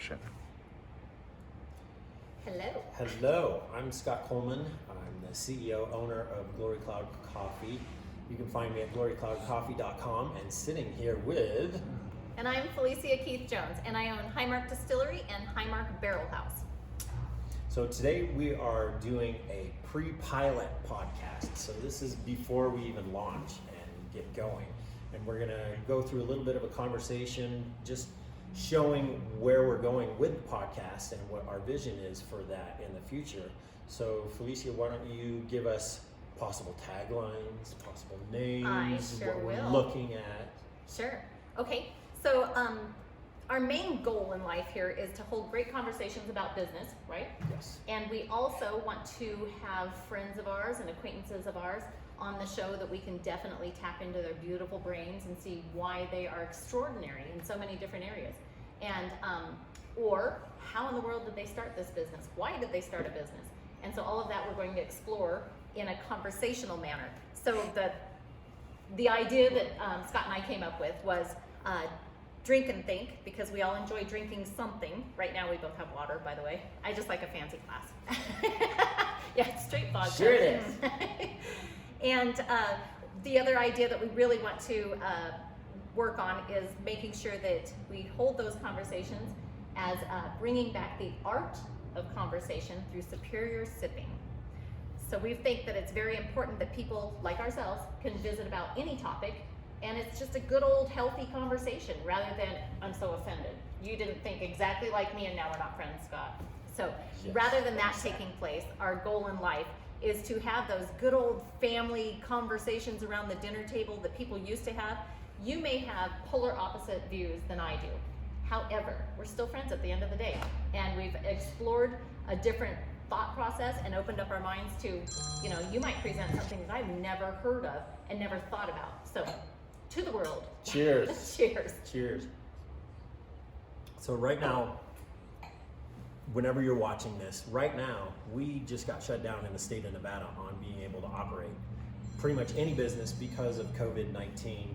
section. Hello. Hello, I'm Scott Coleman. I'm the CEO, owner of Glory Cloud Coffee. You can find me at glorycloudcoffee.com, and sitting here with... And I'm Felicia Keith Jones, and I own Highmark Distillery and Highmark Barrel House. So today we are doing a pre-pilot podcast. So this is before we even launch and get going. And we're gonna go through a little bit of a conversation, just showing where we're going with the podcast and what our vision is for that in the future. So Felicia, why don't you give us possible taglines, possible names, I sure what we're will. looking at. Sure. Okay. So our main goal in life here is to hold great conversations about business, right? Yes. And we also want to have friends of ours and acquaintances of ours on the show that we can definitely tap into their beautiful brains and see why they are extraordinary in so many different areas. And or how in the world did they start this business? Why did they start a business? And so all of that we're going to explore in a conversational manner. So the idea that Scott and I came up with was drink and think, because we all enjoy drinking something. Right now we both have water, by the way. I just like a fancy glass. Yeah, straight vodka. Sure it is. And the other idea that we really want to work on is making sure that we hold those conversations as bringing back the art of conversation through superior sipping. So we think that it's very important that people like ourselves can visit about any topic, and it's just a good old healthy conversation rather than, I'm so offended. You didn't think exactly like me and now we're not friends, Scott. So Yes, rather than that exactly. taking place, our goal in life is to have those good old family conversations around the dinner table that people used to have. You may have polar opposite views than I do. However, we're still friends at the end of the day. And we've explored a different thought process and opened up our minds to, you might present something that I've never heard of and never thought about. So, to the world. Cheers. Cheers. Cheers. So right now, whenever you're watching this, right now, we just got shut down in the state of Nevada on being able to operate pretty much any business because of COVID-19.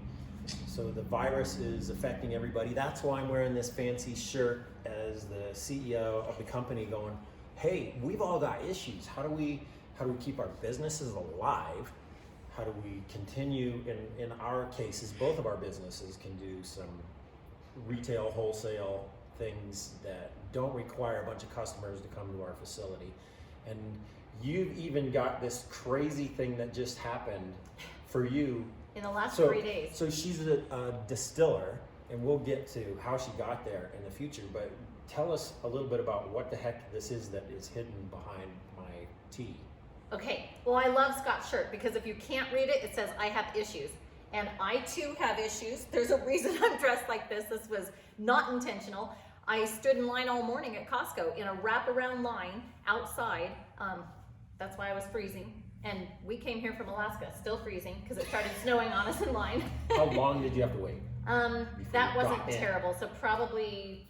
So the virus is affecting everybody. That's why I'm wearing this fancy shirt as the CEO of the company going, hey, we've all got issues. How do we keep our businesses alive? How do we continue, in our cases, both of our businesses can do some retail, wholesale things that don't require a bunch of customers to come to our facility. And you've even got this crazy thing that just happened for you. In the last 3 days. So she's a distiller, and we'll get to how she got there in the future, but tell us a little bit about what the heck this is that is hidden behind my tea. Okay, well, I love Scott's shirt because if you can't read it, it says, I have issues. And I too have issues. There's a reason I'm dressed like this. This was not intentional. I stood in line all morning at Costco in a wraparound line outside. That's why I was freezing. And we came here from Alaska, still freezing, because it started snowing on us in line. How long did you have to wait? That you wasn't got in? terrible, so probably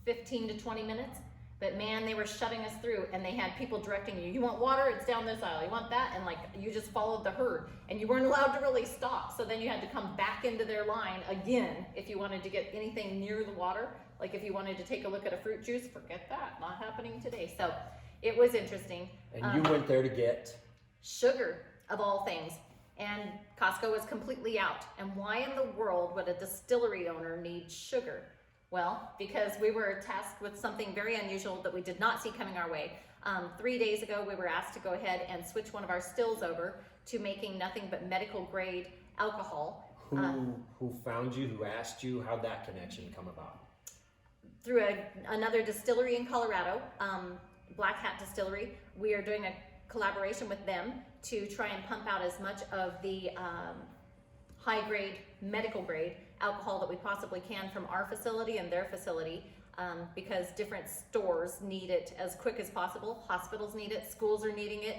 15 to 20 minutes. But man, they were shoving us through, and they had people directing you. You want water? It's down this aisle. You want that? And you just followed the herd, and you weren't allowed to really stop. So then you had to come back into their line again if you wanted to get anything near the water. Like if you wanted to take a look at a fruit juice, forget that. Not happening today. So it was interesting. And you went there to get? Sugar, of all things. And Costco was completely out. And why in the world would a distillery owner need sugar? Well, because we were tasked with something very unusual that we did not see coming our way. 3 days ago, we were asked to go ahead and switch one of our stills over to making nothing but medical grade alcohol. Who found you? Who asked you? How'd that connection come about? Through another distillery in Colorado, Black Hat Distillery. We are doing a collaboration with them to try and pump out as much of the high grade, medical grade alcohol that we possibly can from our facility and their facility, because different stores need it as quick as possible. Hospitals need it, schools are needing it.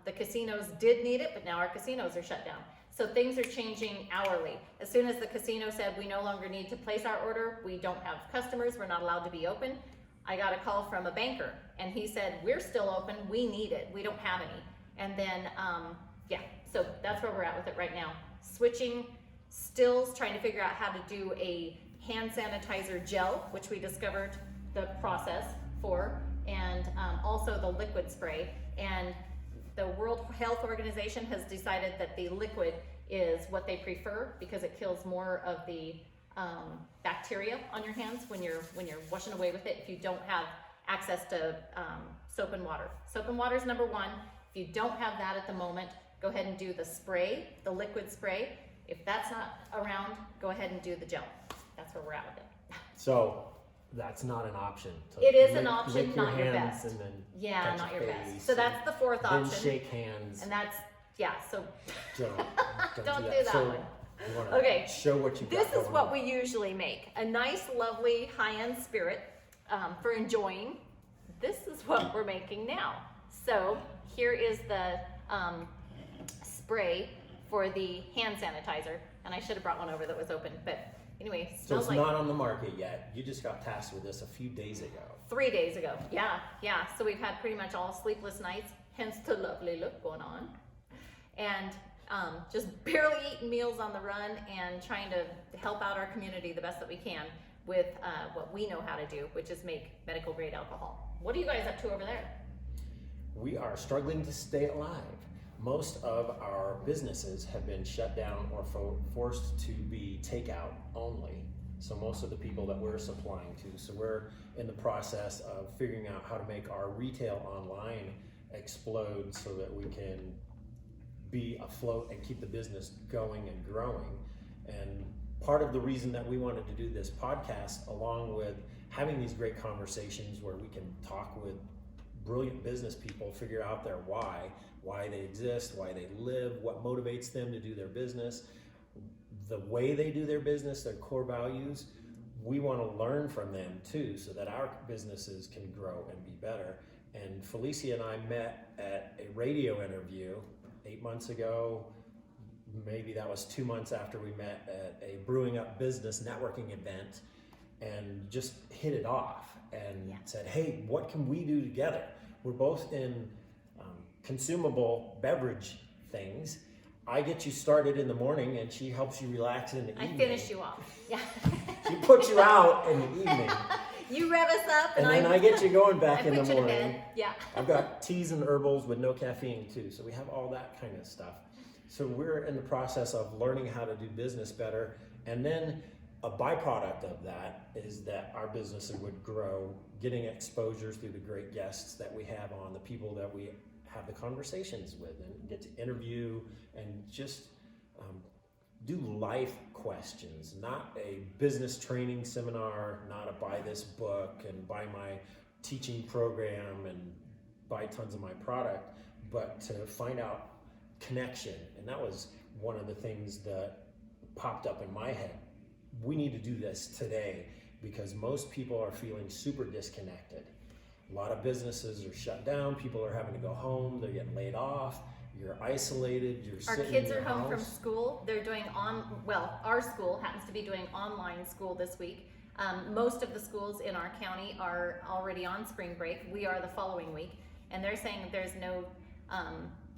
The casinos did need it, but now our casinos are shut down. So things are changing hourly. As soon as the casino said we no longer need to place our order, we don't have customers, we're not allowed to be open, I got a call from a banker, and he said, we're still open, we need it, we don't have any. And then, so that's where we're at with it right now. Switching stills, trying to figure out how to do a hand sanitizer gel, which we discovered the process for, and also the liquid spray. And the World Health Organization has decided that the liquid is what they prefer because it kills more of the bacteria on your hands when you're washing away with it if you don't have access to soap and water. Soap and water is number one. If you don't have that at the moment, go ahead and do the spray, the liquid spray. If that's not around, go ahead and do the gel. That's where we're at with it. So that's not an option. It is an option, lick not your hands best. And then Yeah, touch not your face best. So that's the fourth and option. then shake hands. And that's, yeah, so Don't do that So one. you wanna Okay, show what you've this got is what going we usually make. A nice, lovely, high-end spirit for enjoying. This is what we're making now. So here is the spray for the hand sanitizer. And I should have brought one over that was open, but anyway, So smells it's like not on the market yet. You just got tasked with this a few days ago. 3 days ago. Yeah. So we've had pretty much all sleepless nights, hence the lovely look going on. And just barely eating meals on the run and trying to help out our community the best that we can with what we know how to do, which is make medical grade alcohol. What are you guys up to over there? We are struggling to stay alive. Most of our businesses have been shut down or forced to be takeout only. So most of the people that we're supplying to. So we're in the process of figuring out how to make our retail online explode so that we can be afloat and keep the business going and growing. And part of the reason that we wanted to do this podcast, along with having these great conversations where we can talk with brilliant business people, figure out their why they exist, why they live, what motivates them to do their business, the way they do their business, their core values. We want to learn from them too, so that our businesses can grow and be better. And Felicia and I met at a radio interview 8 months ago. Maybe that was 2 months after we met at a Brewing Up Business networking event, and just hit it off and said, hey, what can we do together? We're both in consumable beverage things. I get you started in the morning and she helps you relax in the evening. I finish you off. Yeah. She puts you out in the evening. You rev us up and then I get you going back in the put you to morning. bed. Yeah. I've got teas and herbals with no caffeine too. So we have all that kind of stuff. So we're in the process of learning how to do business better. And then a byproduct of that is that our business would grow, getting exposures through the great guests that we have on, the people that we have the conversations with and get to interview and just do life questions, not a business training seminar, not a buy this book and buy my teaching program and buy tons of my product, but to find out connection. And that was one of the things that popped up in my head. We need to do this today because most people are feeling super disconnected. A lot of businesses are shut down. People are having to go home. They're getting laid off. You're isolated. You're Our sitting kids in are your home house. from school. They're doing our school happens to be doing online school this week. Most of the schools in our county are already on spring break. We are the following week. And they're saying that there's no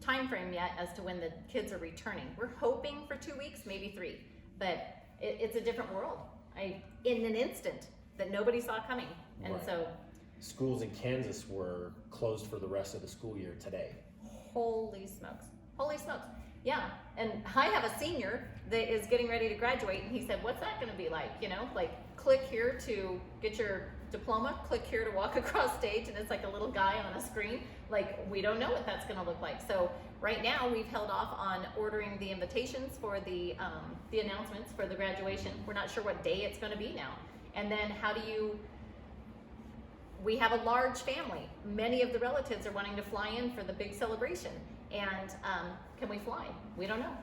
time frame yet as to when the kids are returning. We're hoping for 2 weeks, maybe 3. But it's a different world. In an instant that nobody saw coming. And Right. so Schools in Kansas were closed for the rest of the school year today. holy smokes. Yeah, and I have a senior that is getting ready to graduate, and he said, what's that going to be like? Like click here to get your diploma, click here to walk across stage, and it's like a little guy on a screen. Like, we don't know what that's going to look like. So right now we've held off on ordering the invitations for the announcements for the graduation. We're not sure what day it's going to be now. And then we have a large family. Many of the relatives are wanting to fly in for the big celebration. And can we fly? We don't know.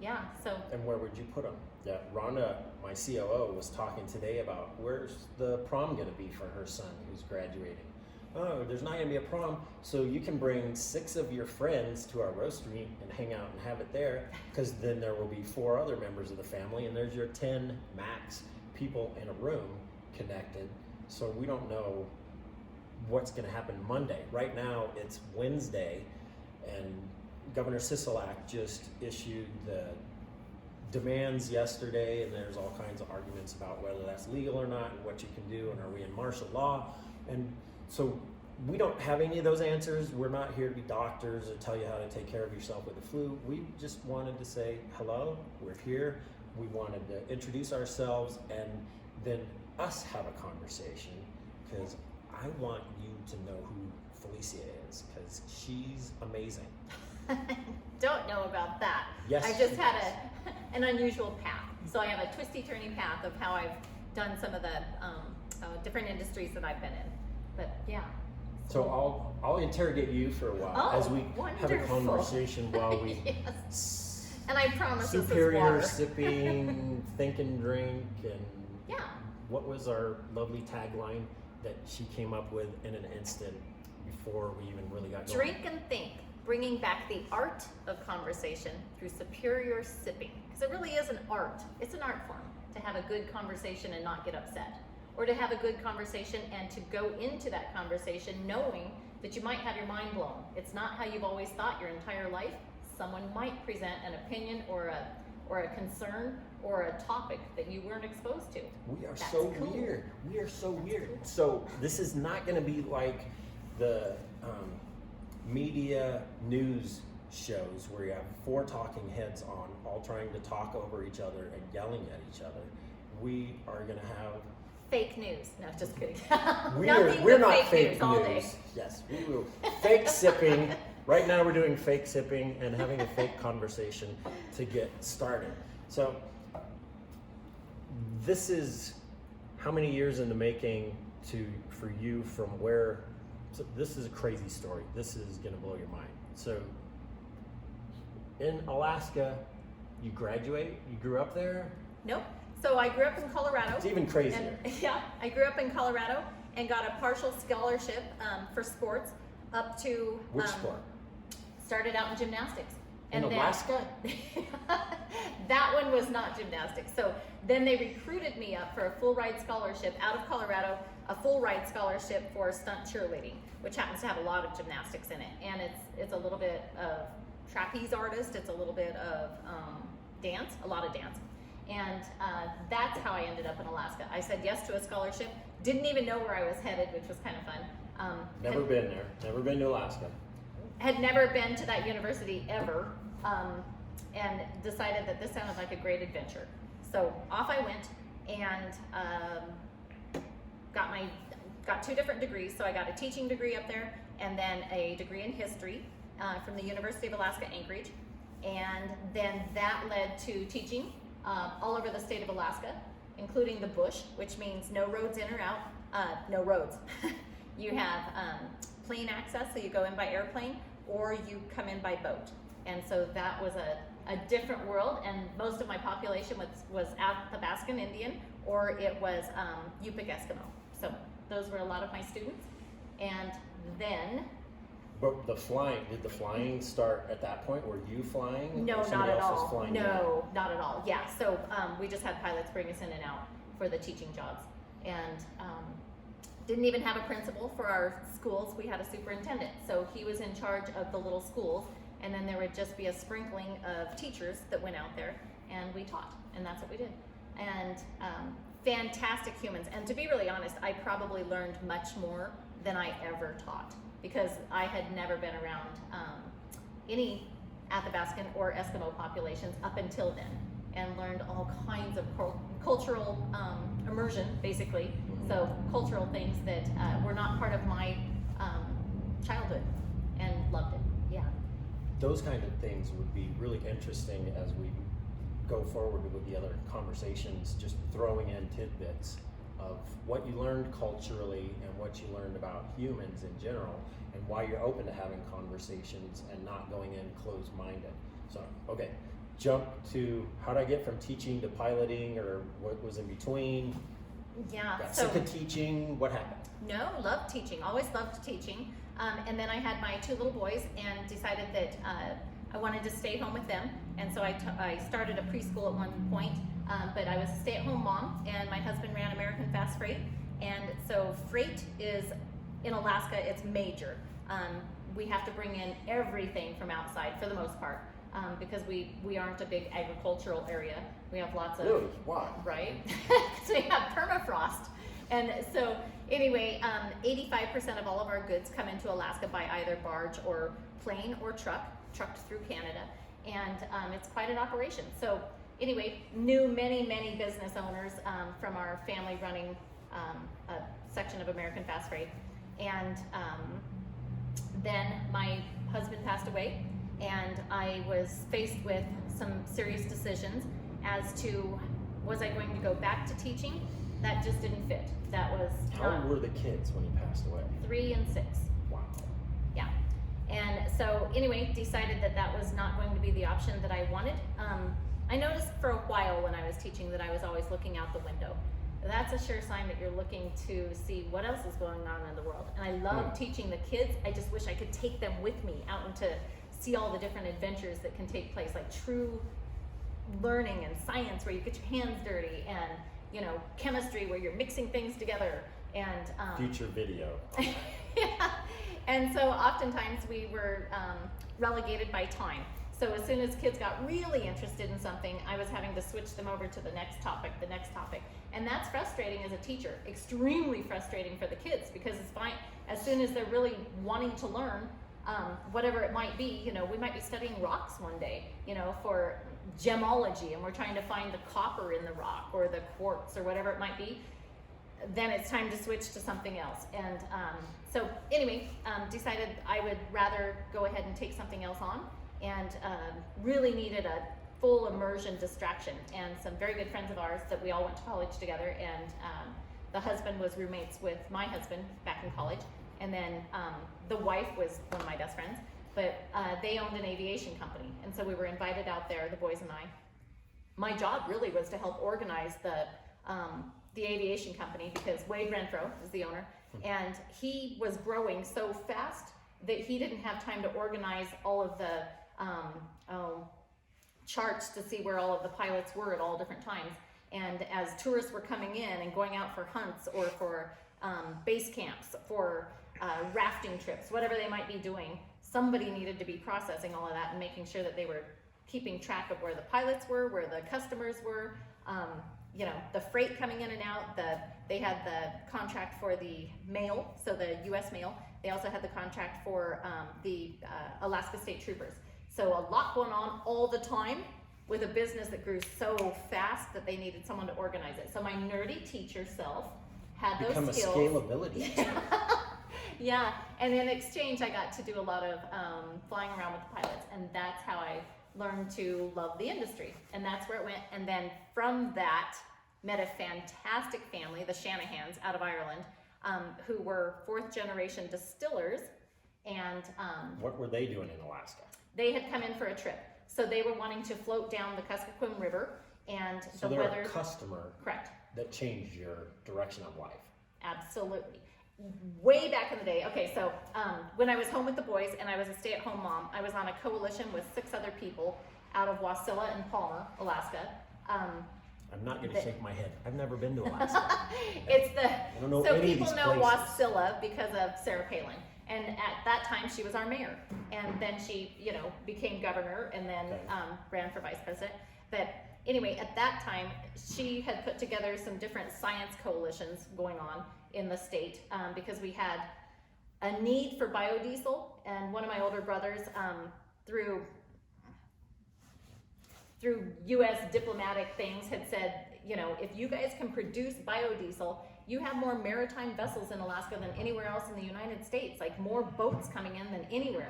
Yeah, so. And where would you put them? Yeah, Rhonda, my COO, was talking today about where's the prom going to be for her son who's graduating. Oh, there's not going to be a prom, so you can bring 6 of your friends to our roastery and hang out and have it there, because then there will be 4 other members of the family, and there's your 10 max people in a room connected. So we don't know what's going to happen Monday. Right now it's Wednesday, and Governor Sisolak just issued demands yesterday, and there's all kinds of arguments about whether that's legal or not and what you can do and are we in martial law. And so we don't have any of those answers. We're not here to be doctors or tell you how to take care of yourself with the flu. We just wanted to say hello, we're here. We wanted to introduce ourselves and then us have a conversation, because I want you to know who Felicia is, because she's amazing. Don't know about that. Yes, I just she had does. an unusual path. So I have a twisty-turny path of how I've done some of the different industries that I've been in. But yeah. So I'll interrogate you for a while as we have a wonderful. conversation while we Yes. And I promise this is superior water. sipping, think and drink, and Yeah. what was our lovely tagline that she came up with in an instant before we even really got going? Drink and think, bringing back the art of conversation through superior sipping. Because it really is an art. It's an art form to have a good conversation and not get upset. Or to have a good conversation and to go into that conversation knowing that you might have your mind blown. It's not how you've always thought your entire life. Someone might present an opinion or a concern or a topic that you weren't exposed to. We are That's so cool. weird. We are so weird. So this is not going to be like the media news shows where you have 4 talking heads on, all trying to talk over each other and yelling at each other. We are going to have Fake news. No, just kidding. we're not fake news. all day. Yes, we will. Fake sipping. Right now we're doing fake sipping and having a fake conversation to get started. So this is how many years in the making for you from where, so this is a crazy story. This is gonna blow your mind. So in Alaska, you graduate, you grew up there? Nope. So I grew up in Colorado. It's even crazier. And, yeah, I grew up in Colorado and got a partial scholarship for sports up to Which sport? Started out in gymnastics. In Alaska? That one was not gymnastics. So then they recruited me up for a full ride scholarship out of Colorado, a full ride scholarship for stunt cheerleading, which happens to have a lot of gymnastics in it. And it's a little bit of trapeze artist, it's a little bit of dance, a lot of dance. And that's how I ended up in Alaska. I said yes to a scholarship, didn't even know where I was headed, which was kind of fun. Never been there, never been to Alaska. Had never been to that university ever, and decided that this sounded like a great adventure. So off I went and got 2 different degrees. So I got a teaching degree up there and then a degree in history from the University of Alaska Anchorage. And then that led to teaching all over the state of Alaska, including the bush, which means no roads in or out, no roads. You have plane access, so you go in by airplane or you come in by boat. And so that was a different world, and most of my population was Athabascan Indian, or it was Yupik Eskimo. So those were a lot of my students. And then But did the flying start at that point? Were you flying? no, or not somebody at else was all. flying No, not at all. Yeah, so we just had pilots bring us in and out for the teaching jobs, and didn't even have a principal for our schools. We had a superintendent, so he was in charge of the little schools, and then there would just be a sprinkling of teachers that went out there, and we taught, and that's what we did. And fantastic humans, and to be really honest, I probably learned much more than I ever taught, because I had never been around any Athabascan or Eskimo populations up until then, and learned all kinds of cultural immersion, basically. So cultural things that were not part of my childhood, and loved it. Yeah. Those kind of things would be really interesting as we go forward with the other conversations, just throwing in tidbits of what you learned culturally and what you learned about humans in general, and why you're open to having conversations and not going in closed-minded. So, okay, jump to how did I get from teaching to piloting, or what was in between? Yeah. Got So sick of teaching, what happened? no, loved teaching. Always loved teaching. And then I had my 2 little boys and decided that I wanted to stay home with them. And so I started a preschool at one point, but I was a stay-at-home mom, and my husband ran American Fast Freight. And so freight is, in Alaska, it's major. We have to bring in everything from outside for the most part. because we aren't a big agricultural area. We have lots of, Really? Why? right? So we have permafrost. And so anyway, 85% of all of our goods come into Alaska by either barge or plane or trucked through Canada. And it's quite an operation. So anyway, knew many business owners from our family running a section of American Fast Freight. And then my husband passed away, and I was faced with some serious decisions as to, was I going to go back to teaching? That just didn't fit. That was How old were the kids when he passed away? 3 and 6. Wow. Yeah. And so anyway, decided that that was not going to be the option that I wanted. I noticed for a while when I was teaching that I was always looking out the window. That's a sure sign that you're looking to see what else is going on in the world. And I love teaching the kids. I just wish I could take them with me out and to see all the different adventures that can take place, like true learning and science where you get your hands dirty, and chemistry where you're mixing things together, and Future video. yeah. And so oftentimes we were relegated by time. So as soon as kids got really interested in something, I was having to switch them over to the next topic. And that's frustrating as a teacher, extremely frustrating for the kids, because it's fine. As soon as they're really wanting to learn, whatever it might be, we might be studying rocks one day, for gemology, and we're trying to find the copper in the rock or the quartz or whatever it might be. Then it's time to switch to something else. And so anyway, decided I would rather go ahead and take something else on, and really needed a full immersion distraction. And some very good friends of ours that we all went to college together, and the husband was roommates with my husband back in college, and then the wife was one of my best friends, but they owned an aviation company, and so we were invited out there, the boys and I. My job really was to help organize the aviation company, because Wade Renfro is the owner, and he was growing so fast that he didn't have time to organize all of the charts to see where all of the pilots were at all different times. And as tourists were coming in and going out for hunts or for base camps, for rafting trips, whatever they might be doing, somebody needed to be processing all of that and making sure that they were keeping track of where the pilots were, where the customers were, the freight coming in and out. They had the contract for the mail, so the U.S. mail. They also had the contract for the Alaska State Troopers. So a lot going on all the time with a business that grew so fast that they needed someone to organize it. So my nerdy teacher self had those skills. Become a scalability. Yeah, and in exchange I got to do a lot of flying around with the pilots, and that's how I learned to love the industry, and that's where it went. And then from that, met a fantastic family, the Shanahans out of Ireland, who were 4th generation distillers. And What were they doing in Alaska? they had come in for a trip, so they were wanting to float down the Kuskokwim River, and So the they're weather. a customer Correct. that changed your direction of life. Absolutely. Way back in the day. Okay, so when I was home with the boys and I was a stay-at-home mom, I was on a coalition with 6 other people out of Wasilla and Palmer, Alaska. I'm not going to shake my head. I've never been to Alaska. It's the don't know so any of people these know places. Wasilla because of Sarah Palin, and at that time she was our mayor, and then she became governor, and then ran for vice president. But anyway, at that time she had put together some different science coalitions going on in the state, because we had a need for biodiesel, and one of my older brothers through U.S. diplomatic things had said, if you guys can produce biodiesel, you have more maritime vessels in Alaska than anywhere else in the United States, like more boats coming in than anywhere.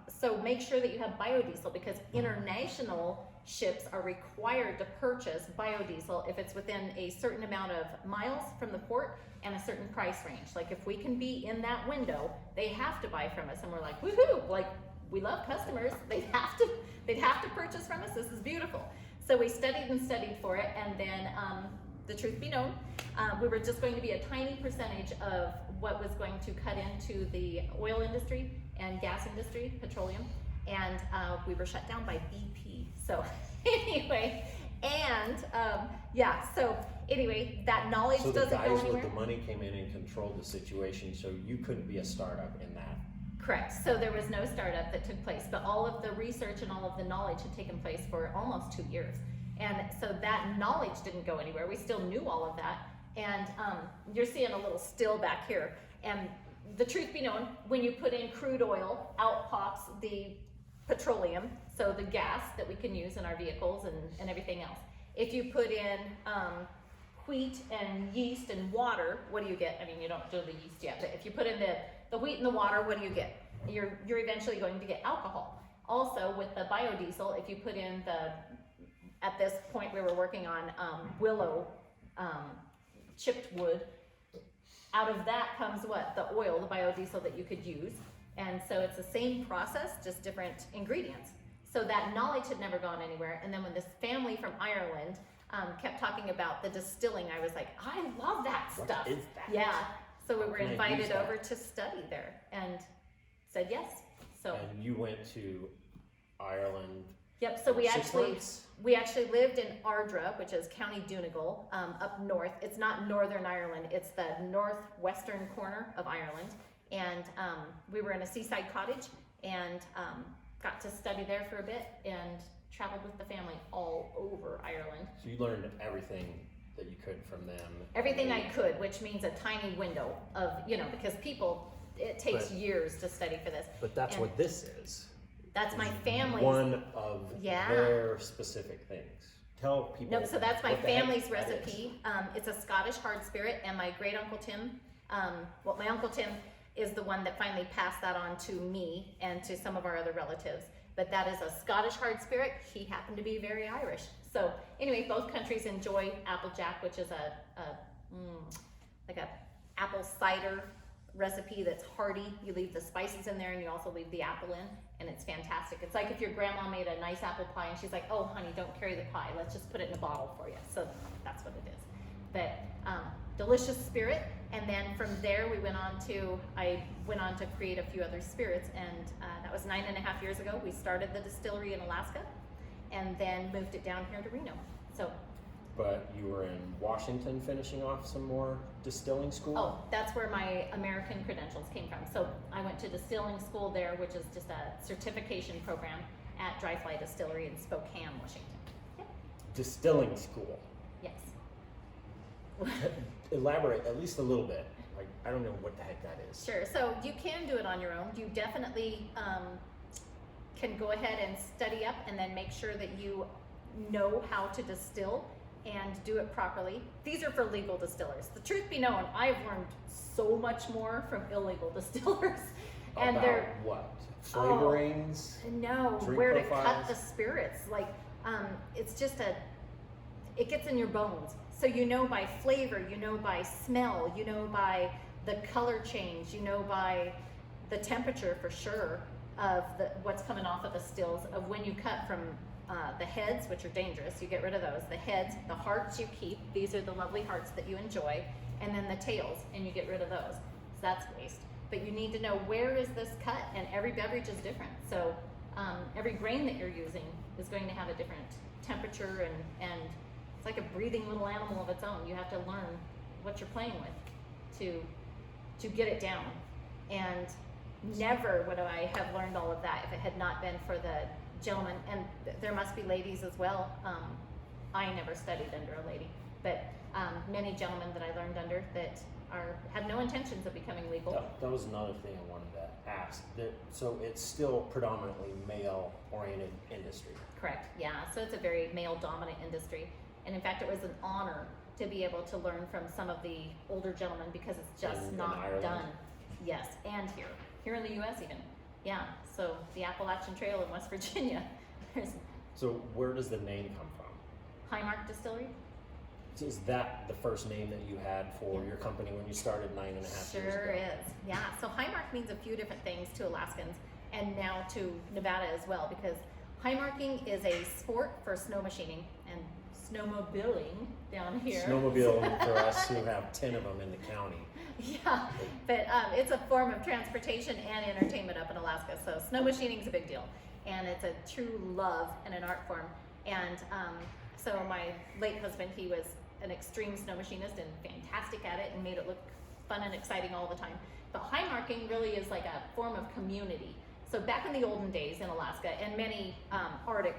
So make sure that you have biodiesel, because international ships are required to purchase biodiesel if it's within a certain amount of miles from the port and a certain price range. Like if we can be in that window, they have to buy from us, and we're like, woohoo! Like, we love customers. They'd have to purchase from us. This is beautiful. So we studied for it, and then the truth be known, we were just going to be a tiny percentage of what was going to cut into the oil industry and gas industry, petroleum, and we were shut down by BP. So anyway, and that knowledge So the doesn't go guys anywhere. with the money came in and controlled the situation, so you couldn't be a startup in that Correct. So there was no startup that took place, but all of the research and all of the knowledge had taken place for almost 2 years. And so that knowledge didn't go anywhere. We still knew all of that. And you're seeing a little still back here. And the truth be known, when you put in crude oil, out pops the petroleum, so the gas that we can use in our vehicles and everything else. If you put in wheat and yeast and water, what do you get? I mean, you don't do the yeast yet, but if you put in the wheat and the water, what do you get? You're eventually going to get alcohol. Also, with the biodiesel, if you put in at this point we were working on willow chipped wood, out of that comes what? The oil, the biodiesel that you could use. And so it's the same process, just different ingredients. So that knowledge had never gone anywhere. And then when this family from Ireland kept talking about the distilling, I was like, I love that stuff. What is that? Yeah. So we were Can I use invited that? over to study there and said yes. So And you went to Ireland. yep. So we 6 actually months? lived in Ardra, which is County Donegal, up north. It's not Northern Ireland. It's the northwestern corner of Ireland. And we were in a seaside cottage and got to study there for a bit and traveled with the family all over Ireland. So you learned everything that you could from them. Everything I could, which means a tiny window of, because it takes But- years to study for this. But that's And what this is. That's my family's. One of Yeah. their specific things. Tell people. Nope, so that's my what the heck family's that is. recipe. It's a Scottish hard spirit, and my great uncle Tim, my uncle Tim is the one that finally passed that on to me and to some of our other relatives. But that is a Scottish hard spirit. He happened to be very Irish. So anyway, both countries enjoy Applejack, which is like a apple cider recipe that's hearty. You leave the spices in there and you also leave the apple in, and it's fantastic. It's like if your grandma made a nice apple pie and she's like, oh honey, don't carry the pie, let's just put it in a bottle for you. So that's what it is. But delicious spirit. And then from there I went on to create a few other spirits, and that was 9.5 years ago. We started the distillery in Alaska and then moved it down here to Reno. So But you were in Washington finishing off some more distilling school? oh, that's where my American credentials came from. So I went to distilling school there, which is just a certification program at Dry Fly Distillery in Spokane, Washington. Yep. Distilling school. Yes. Elaborate at least a little bit. Like, I don't know what the heck that is. Sure. So you can do it on your own. You definitely can go ahead and study up and then make sure that you know how to distill and do it properly. These are for legal distillers. The truth be known, I've learned so much more from illegal distillers. And About they're what? Flavorings? no, Drink where to profiles? cut the spirits. Like it's just it gets in your bones. So you know by flavor, you know by smell, you know by the color change, you know by the temperature for sure of what's coming off of the stills, of when you cut from the heads, which are dangerous, you get rid of those. The heads, the hearts you keep, these are the lovely hearts that you enjoy, and then the tails, and you get rid of those. So that's waste. But you need to know where is this cut, and every beverage is different. So every grain that you're using is going to have a different temperature, and it's like a breathing little animal of its own. You have to learn what you're playing with to get it down. And never would I have learned all of that if it had not been for the gentlemen, and there must be ladies as well. I never studied under a lady, but many gentlemen that I learned under that had no intentions of becoming legal. That was another thing I wanted to ask. So it's still predominantly male-oriented industry. Correct, yeah. So it's a very male-dominant industry. And in fact, it was an honor to be able to learn from some of the older gentlemen, because it's just In not Ireland? done. Yes, and here in the U.S. even. Yeah, so the Appalachian Trail in West Virginia. There's So where does the name come from? Highmark Distillery. Is that the first name that you had for your company when you started 9.5 years ago? Sure is. Yeah. So Highmark means a few different things to Alaskans and now to Nevada as well, because Highmarking is a sport for snow machining and snowmobiling down here. Snowmobile for us who have 10 of them in the county. Yeah, but it's a form of transportation and entertainment up in Alaska. So snow machining is a big deal, and it's a true love and an art form. And so my late husband, he was an extreme snow machinist and fantastic at it, and made it look fun and exciting all the time. But high marking really is like a form of community. So back in the olden days in Alaska and many Arctic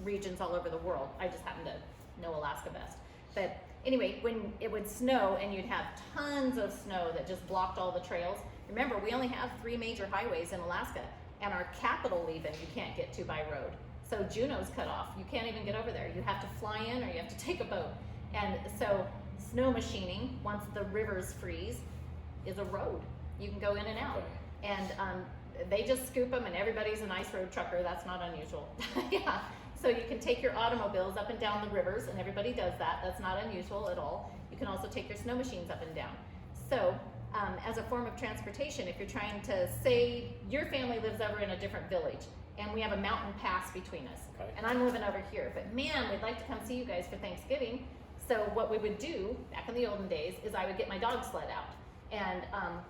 regions all over the world, I just happen to know Alaska best. But anyway, when it would snow and you'd have tons of snow that just blocked all the trails, remember we only have 3 major highways in Alaska, and our capital even you can't get to by road. So Juneau's cut off. You can't even get over there. You have to fly in or you have to take a boat. And so snow machining, once the rivers freeze, is a road. You can go in and out. And they just scoop them and everybody's an ice road trucker. That's not unusual. Yeah. So you can take your automobiles up and down the rivers, and everybody does that. That's not unusual at all. You can also take your snow machines up and down. So as a form of transportation, if you're trying to say your family lives over in a different village and we have a mountain pass between us, and I'm living over here, but man, we'd like to come see you guys for Thanksgiving. So what we would do back in the olden days is I would get my dog sled out and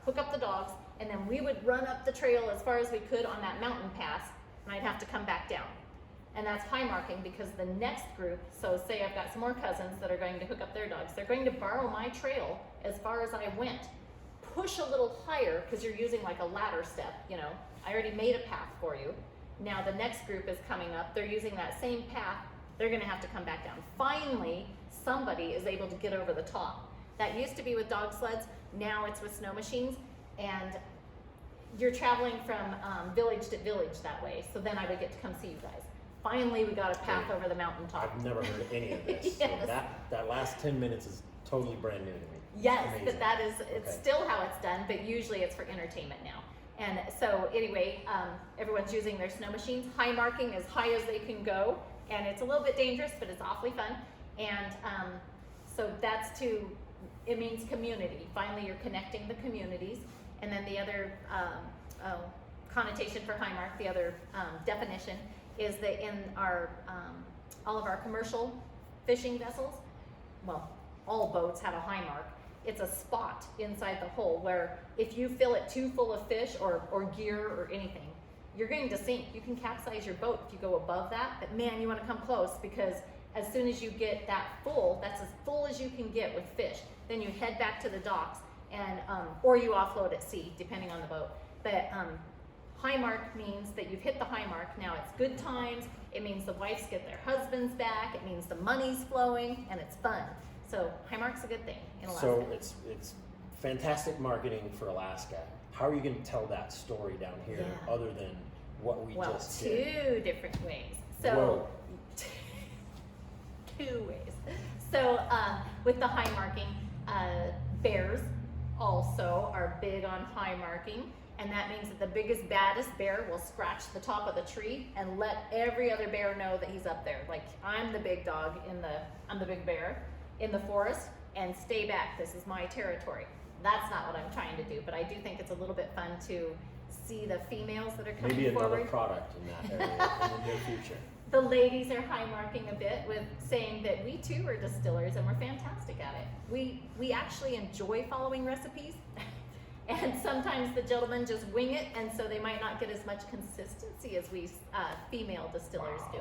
hook up the dogs, and then we would run up the trail as far as we could on that mountain pass, and I'd have to come back down. And that's high marking because the next group, so say I've got some more cousins that are going to hook up their dogs, they're going to borrow my trail as far as I went. Push a little higher because you're using like a ladder step, you know. I already made a path for you. Now the next group is coming up, they're using that same path, they're gonna have to come back down. Finally, somebody is able to get over the top. That used to be with dog sleds, now it's with snow machines, and you're traveling from village to village that way, so then I would get to come see you guys. Finally, we got a path over the mountaintop. I've never heard of any of this. Yes. So that last 10 minutes is totally brand new to me. Yes, Amazing. but that is, it's still how it's done, but usually it's for entertainment now. And so anyway, everyone's using their snow machines. High marking as high as they can go, and it's a little bit dangerous, but it's awfully fun. And so that's it means community. Finally, you're connecting the communities. And then the other connotation for high mark, the other definition, is that in our all of our commercial fishing vessels, well, all boats have a high mark. It's a spot inside the hole where if you fill it too full of fish or gear or anything, you're going to sink. You can capsize your boat if you go above that, but man, you want to come close, because as soon as you get that full, that's as full as you can get with fish, then you head back to the docks and or you offload at sea, depending on the boat. But high mark means that you've hit the high mark. Now it's good times. It means the wives get their husbands back. It means the money's flowing and it's fun. So high mark's a good thing in Alaska. So it's fantastic marketing for Alaska. How are you going to tell that story down here other than what we just did? Two different ways. So two ways. So with the high marking, bears also are big on high marking. And that means that the biggest, baddest bear will scratch the top of the tree and let every other bear know that he's up there. Like, I'm the big dog I'm the big bear in the forest, and stay back, this is my territory. That's not what I'm trying to do, but I do think it's a little bit fun to see the females that are coming Maybe another forward. product in that area in the near future. The ladies are high marking a bit with saying that we too are distillers and we're fantastic at it. We actually enjoy following recipes. And sometimes the gentlemen just wing it, and so they might not get as much consistency as we female distillers do.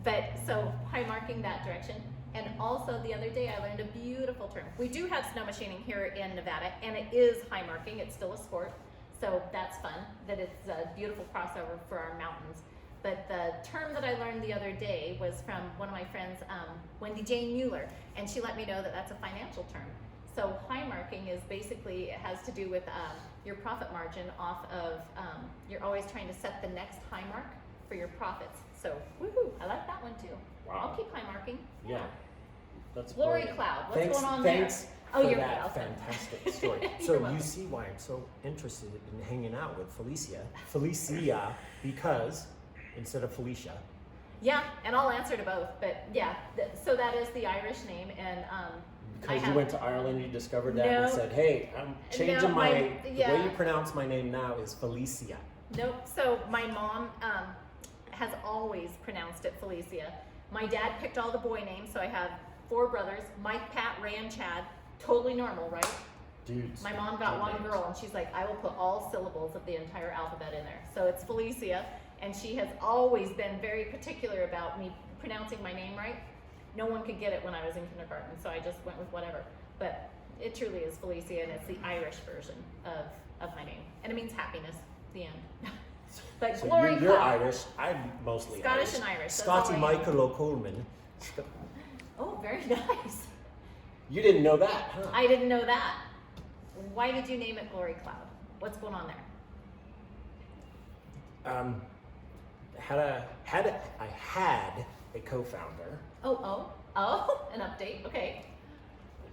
But so high marking that direction. And also the other day I learned a beautiful term. We do have snow machining here in Nevada, and it is high marking. It's still a sport, so that's fun. That it's a beautiful crossover for our mountains. But the term that I learned the other day was from one of my friends, Wendy Jane Mueller, and she let me know that that's a financial term. So high marking is basically, it has to do with your profit margin off of, you're always trying to set the next high mark for your profits. So, woohoo, I like that one too. Wow. I'll keep high marking. Yeah. That's Glory brilliant. Cloud, what's going on there? Thanks Oh, for you're that welcome. fantastic story. You're So welcome. you see why I'm so interested in hanging out with Felicia, because instead of Felicia. Yeah, and I'll answer to both, but yeah, so that is the Irish name, and Because you went to Ireland, you discovered that No. and said, hey, I'm changing No, the the way you pronounce my name now is Felicia. Nope. So my mom has always pronounced it Felicia. My dad picked all the boy names, so I have 4 brothers, Mike, Pat, Ray, and Chad. Totally normal, right? Dude. My mom got one girl, and she's like, I will put all syllables of the entire alphabet in there. So it's Felicia, and she has always been very particular about me pronouncing my name right. No one could get it when I was in kindergarten, so I just went with whatever. But It truly is Felicia, and it's the Irish version of my name, and it means happiness. The end. But So glory you're cloud. Irish. I'm mostly Scottish Irish. and Irish, that's Scotty all I am. Michael O'Coleman. Oh, very nice. You didn't know that, huh? I didn't know that. Why did you name it Glory Cloud? What's going on there? I had a co-founder An update. Okay.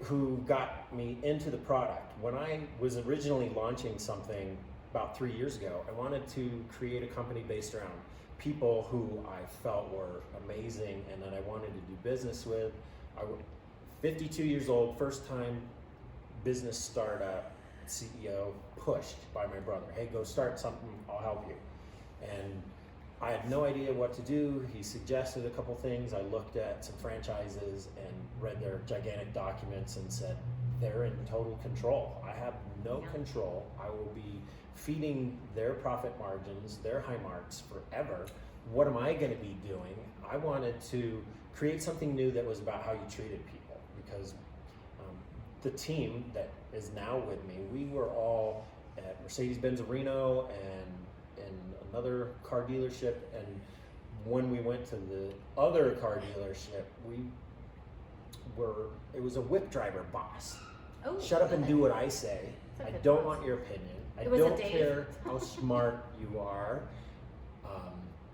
who got me into the product. When I was originally launching something about 3 years ago, I wanted to create a company based around people who I felt were amazing and that I wanted to do business with. 52 years old, first time business startup, CEO, pushed by my brother. Hey, go start something, I'll help you. And I had no idea what to do. He suggested a couple things. I looked at some franchises and read their gigantic documents and said, they're in total control. I have no control. I will be feeding their profit margins, their high marks forever. What am I gonna be doing? I wanted to create something new that was about how you treated people, because the team that is now with me, we were all at Mercedes-Benz Reno and in another car dealership, and when we went to the other car dealership, it was a whip driver boss. Oh, Shut up and do what I say. That's a I good don't boss. want your opinion. I It was a don't Dave. care how smart you are.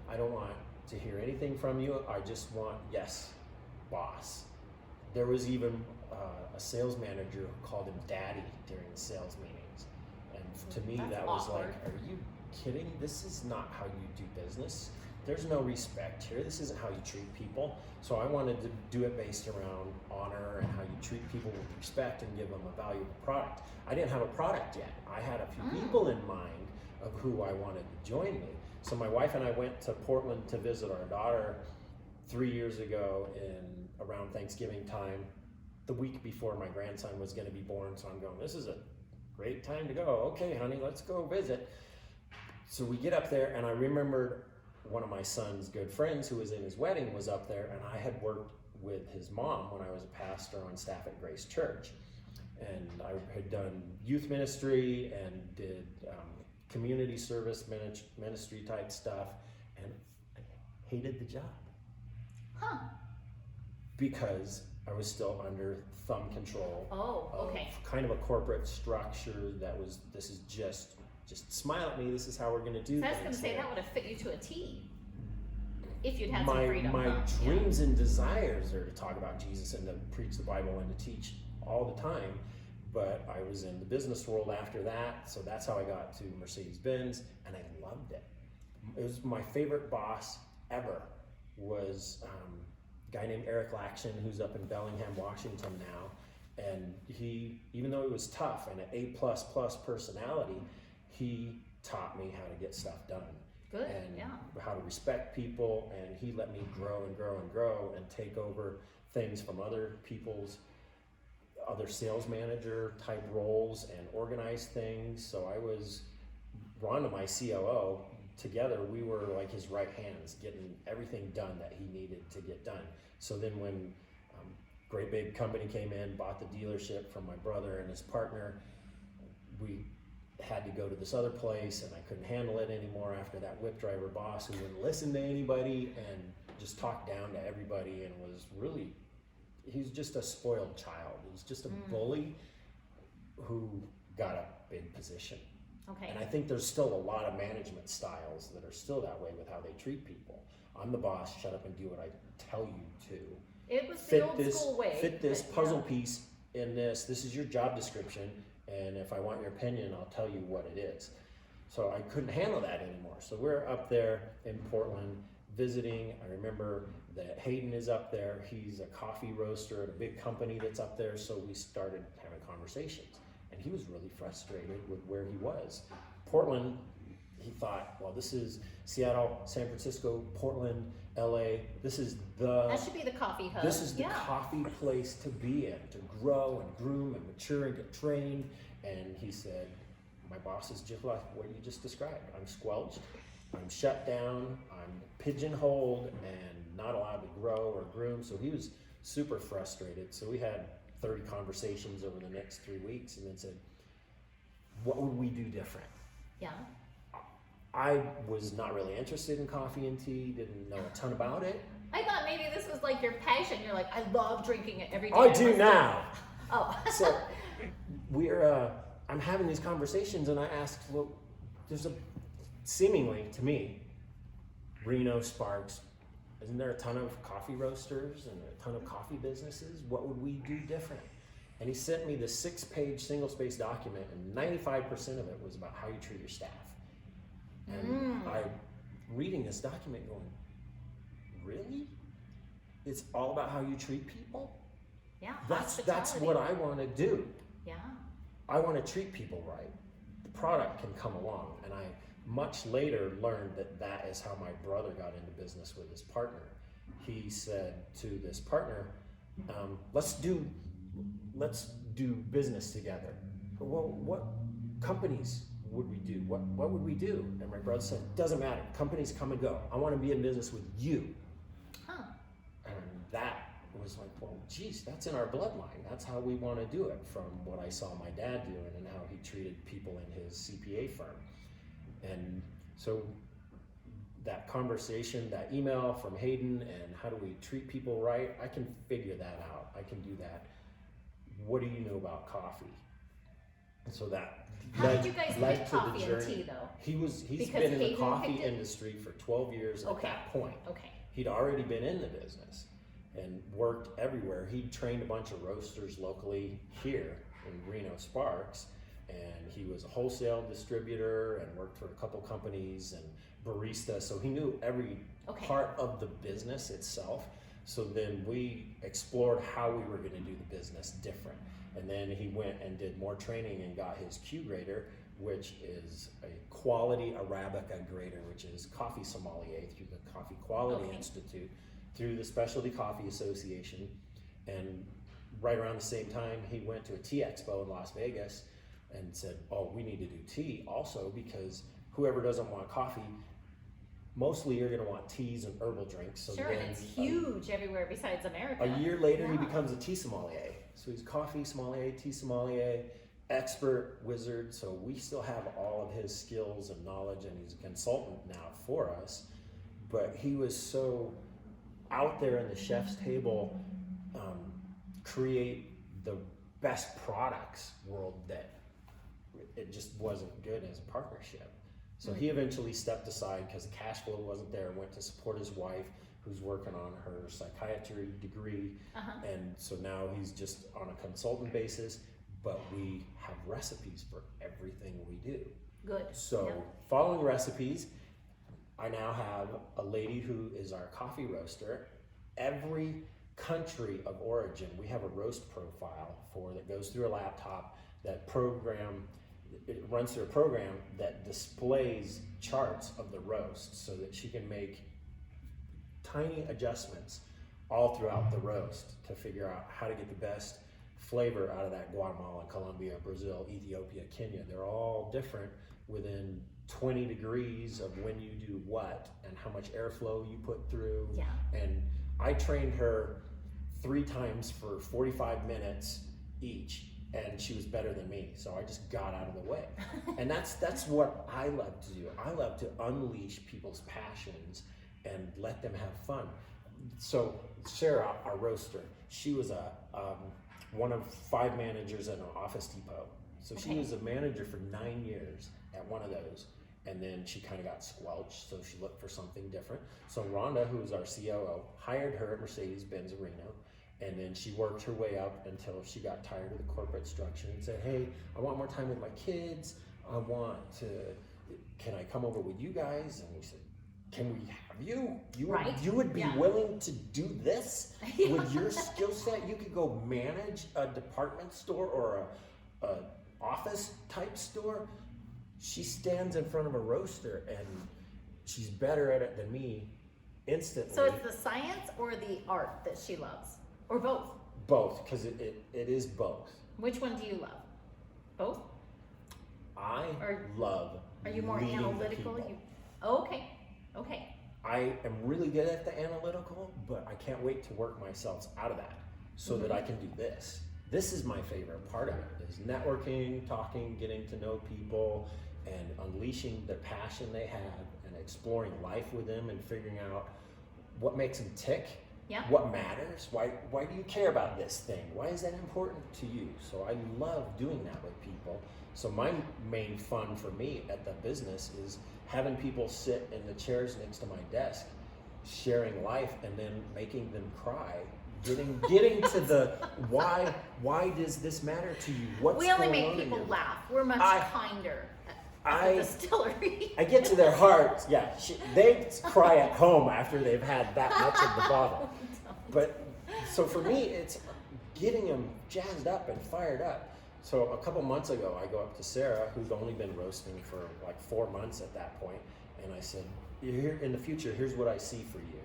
I don't want to hear anything from you. I just want, yes, boss. There was even a sales manager who called him daddy during the sales meetings. And to me, That's that was awkward. like, are you kidding? This is not how you do business. There's no respect here. This isn't how you treat people. So I wanted to do it based around honor and how you treat people with respect and give them a valuable product. I didn't have a product yet. I had a few people in mind of who I wanted to join me. So my wife and I went to Portland to visit our daughter 3 years ago in around Thanksgiving time, the week before my grandson was going to be born. So I'm going, this is a great time to go. Okay, honey, let's go visit. So we get up there, and I remembered one of my son's good friends who was in his wedding was up there, and I had worked with his mom when I was a pastor on staff at Grace Church. And I had done youth ministry and did community service ministry type stuff, and I hated the job. Huh. Because I was still under thumb control. Oh, okay. Of kind of a corporate structure that was, this is just smile at me, this is how we're gonna do So I was things. going to say here. that would have fit you to a T if you'd had some my freedom. my huh? dreams and desires are to talk about Jesus and to preach the Bible and to teach all the time. But I was in the business world after that, so that's how I got to Mercedes-Benz, and I loved it. It was my favorite boss ever was a guy named Eric Laction, who's up in Bellingham, Washington now. And he, even though he was tough and an A++ personality, he taught me how to get stuff done. Good, And yeah. how to respect people, and he let me grow and grow and grow and take over things from other people's other sales manager type roles and organize things. So I was Rhonda, my COO, together we were like his right hands, getting everything done that he needed to get done. So then when great big company came in, bought the dealership from my brother and his partner, we had to go to this other place, and I couldn't handle it anymore after that whip driver boss who wouldn't listen to anybody and just talked down to everybody, and was really, he was just a spoiled child. He was just a bully who got a big position. Okay. And I think there's still a lot of management styles that are still that way with how they treat people. I'm the boss, shut up and do what I tell you to. It was the old this, school way. fit this but, puzzle yeah. piece in this. This is your job description, and if I want your opinion, I'll tell you what it is. So I couldn't handle that anymore. So we're up there in Portland visiting. I remember that Hayden is up there. He's a coffee roaster at a big company that's up there. So we started having conversations, and he was really frustrated with where he was. Portland, he thought, well, this is Seattle, San Francisco, Portland, LA. This is That should be the coffee hub. this is the yeah. coffee place to be in, to grow and groom and mature and get trained. And he said, my boss is just like what you just described. I'm squelched, I'm shut down, I'm pigeonholed and not allowed to grow or groom. So he was super frustrated. So we had 30 conversations over the next 3 weeks, and then said, what would we do different? Yeah. I was not really interested in coffee and tea, didn't know a ton about it. I thought maybe this was like your passion. You're like, I love drinking it every day. I do now. Oh. So I'm having these conversations, and I asked, well, there's seemingly to me, Reno, Sparks, isn't there a ton of coffee roasters and a ton of coffee businesses? What would we do different? And he sent me the 6-page single-spaced document, and 95% of it was about how you treat your staff. And I'm reading this document going, really? It's all about how you treat people? Yeah. That's what I want to do. Yeah. I want to treat people right. The product can come along, and I much later learned that is how my brother got into business with his partner. He said to this partner, let's do business together. Well, what companies would we do? What would we do? And my brother said, doesn't matter. Companies come and go. I want to be in business with you. Huh. And that was like, well, geez, that's in our bloodline. That's how we want to do it, from what I saw my dad doing and how he treated people in his CPA firm. And so that conversation, that email from Hayden, and how do we treat people right, I can figure that out. I can do that. What do you know about coffee? And so that How did you guys pick coffee and tea, though? He's Because been in the Hayden coffee picked it? industry for 12 years at that point. Okay. He'd already been in the business and worked everywhere. He trained a bunch of roasters locally here in Reno, Sparks, and he was a wholesale distributor and worked for a couple companies and barista, so he knew every part of the business itself. So then we explored how we were going to do the business different, and then he went and did more training and got his Q grader, which is a quality Arabica grader, which is coffee sommelier through the Coffee Quality Institute, through the Specialty Coffee Association. And right around the same time, he went to a tea expo in Las Vegas and said, oh, we need to do tea also, because whoever doesn't want coffee, mostly you're going to want teas and herbal drinks. So sure, and it's huge everywhere besides America. A year later, he becomes a tea sommelier. So he's coffee sommelier, tea sommelier, expert wizard. So we still have all of his skills and knowledge, and he's a consultant now for us. But he was so out there in the chef's table, create the best products world, that it just wasn't good as a partnership. So he eventually stepped aside because the cash flow wasn't there, went to support his wife, who's working on her psychiatry degree. And so now he's just on a consultant basis, but we have recipes for everything we do. Good. So following recipes, I now have a lady who is our coffee roaster. Every country of origin, we have a roast profile for that goes through a laptop. That program, it runs through a program that displays charts of the roast so that she can make tiny adjustments all throughout the roast to figure out how to get the best flavor out of that. Guatemala, Colombia, Brazil, Ethiopia, Kenya, they're all different within 20 degrees of when you do what and how much airflow you put through. And I trained her 3 times for 45 minutes each, and she was better than me, so I just got out of the way. And that's what I love to do. I love to unleash people's passions and let them have fun. So Sarah, our roaster, she was one of 5 managers at an Office Depot. So she was a manager for 9 years at one of those, and then she kind of got squelched, so she looked for something different. So Rhonda, who was our COO, hired her at Mercedes-Benz Reno, and then she worked her way up until she got tired of the corporate structure and said, hey, I want more time with my kids. Can I come over with you guys? And we said, can we have you? You would be willing to do this with your skill set? You could go manage a department store or a office type store. She stands in front of a roaster and she's better at it than me instantly. So it's the science or the art that she loves? Or both? Both, because it is both. Which one do you love? Both? I love Are you more leading analytical? the people. Okay. I am really good at the analytical, but I can't wait to work myself out of that so that I can do this. This is my favorite part of it, is networking, talking, getting to know people, and unleashing the passion they have, and exploring life with them, and figuring out what makes them tick, Yeah. what matters, why do you care about this thing, why is that important to you? So I love doing that with people. So my main fun for me at the business is having people sit in the chairs next to my desk, sharing life, and then making them cry, getting to the why does this matter to you? What's We only going make on in people your laugh. We're much kinder at the distillery. I get to their hearts. Yeah, they cry at home after they've had that much of the bottle. But so for me, it's getting them jazzed up and fired up. So a couple months ago, I go up to Sarah, who's only been roasting for like 4 months at that point, and I said, "Here in the future, here's what I see for you.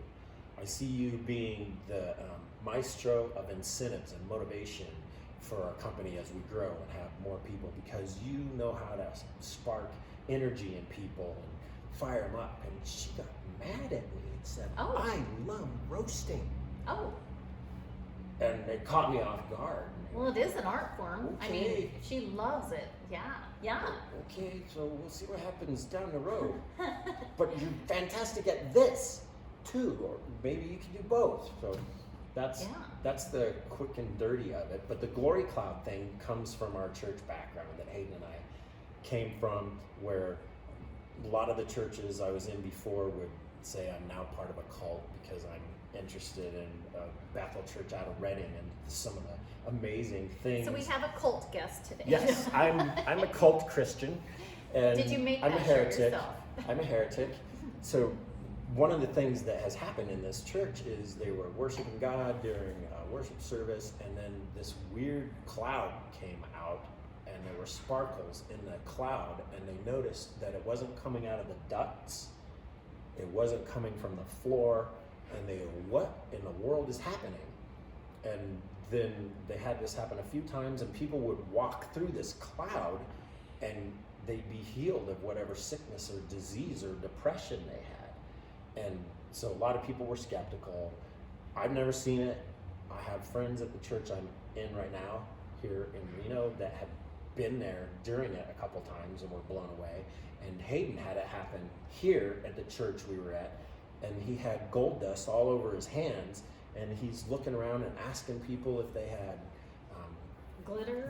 I see you being the maestro of incentives and motivation for our company as we grow and have more people, because you know how to spark energy in people and fire them up." And she got mad at me and said, Oh. "I love roasting." Oh, And it caught me off guard. well, it is an art form. I mean, Okay. she loves it. Yeah. Okay, so we'll see what happens down the road. But you're fantastic at this too, or maybe you can do both. So that's the quick and dirty of it. But the glory cloud thing comes from our church background that Hayden and I came from, where a lot of the churches I was in before would say I'm now part of a cult because I'm interested in Bethel Church out of Reading and some of the amazing things. So we have a cult guest today. Yes, I'm a cult Christian, and Did you make I'm a that shirt heretic. yourself? I'm a heretic. So one of the things that has happened in this church is they were worshiping God during a worship service, and then this weird cloud came out, and there were sparkles in the cloud, and they noticed that it wasn't coming out of the ducts, it wasn't coming from the floor, and they go, "What in the world is happening?" And then they had this happen a few times, and people would walk through this cloud and they'd be healed of whatever sickness or disease or depression they had. And so a lot of people were skeptical. I've never seen it. I have friends at the church I'm in right now here in Reno that have been there during it a couple times and were blown away. And Hayden had it happen here at the church we were at, and he had gold dust all over his hands, and he's looking around and asking people if they had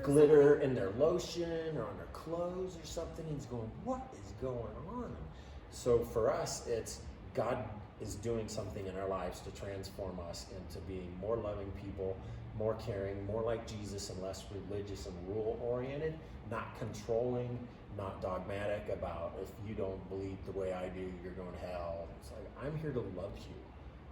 glitter in their lotion or on their clothes or something. He's going, "What is going on?" So for us, it's God is doing something in our lives to transform us into being more loving people, more caring, more like Jesus, and less religious and rule oriented, not controlling, not dogmatic about, if you don't believe the way I do, you're going to hell. It's like, I'm here to love you.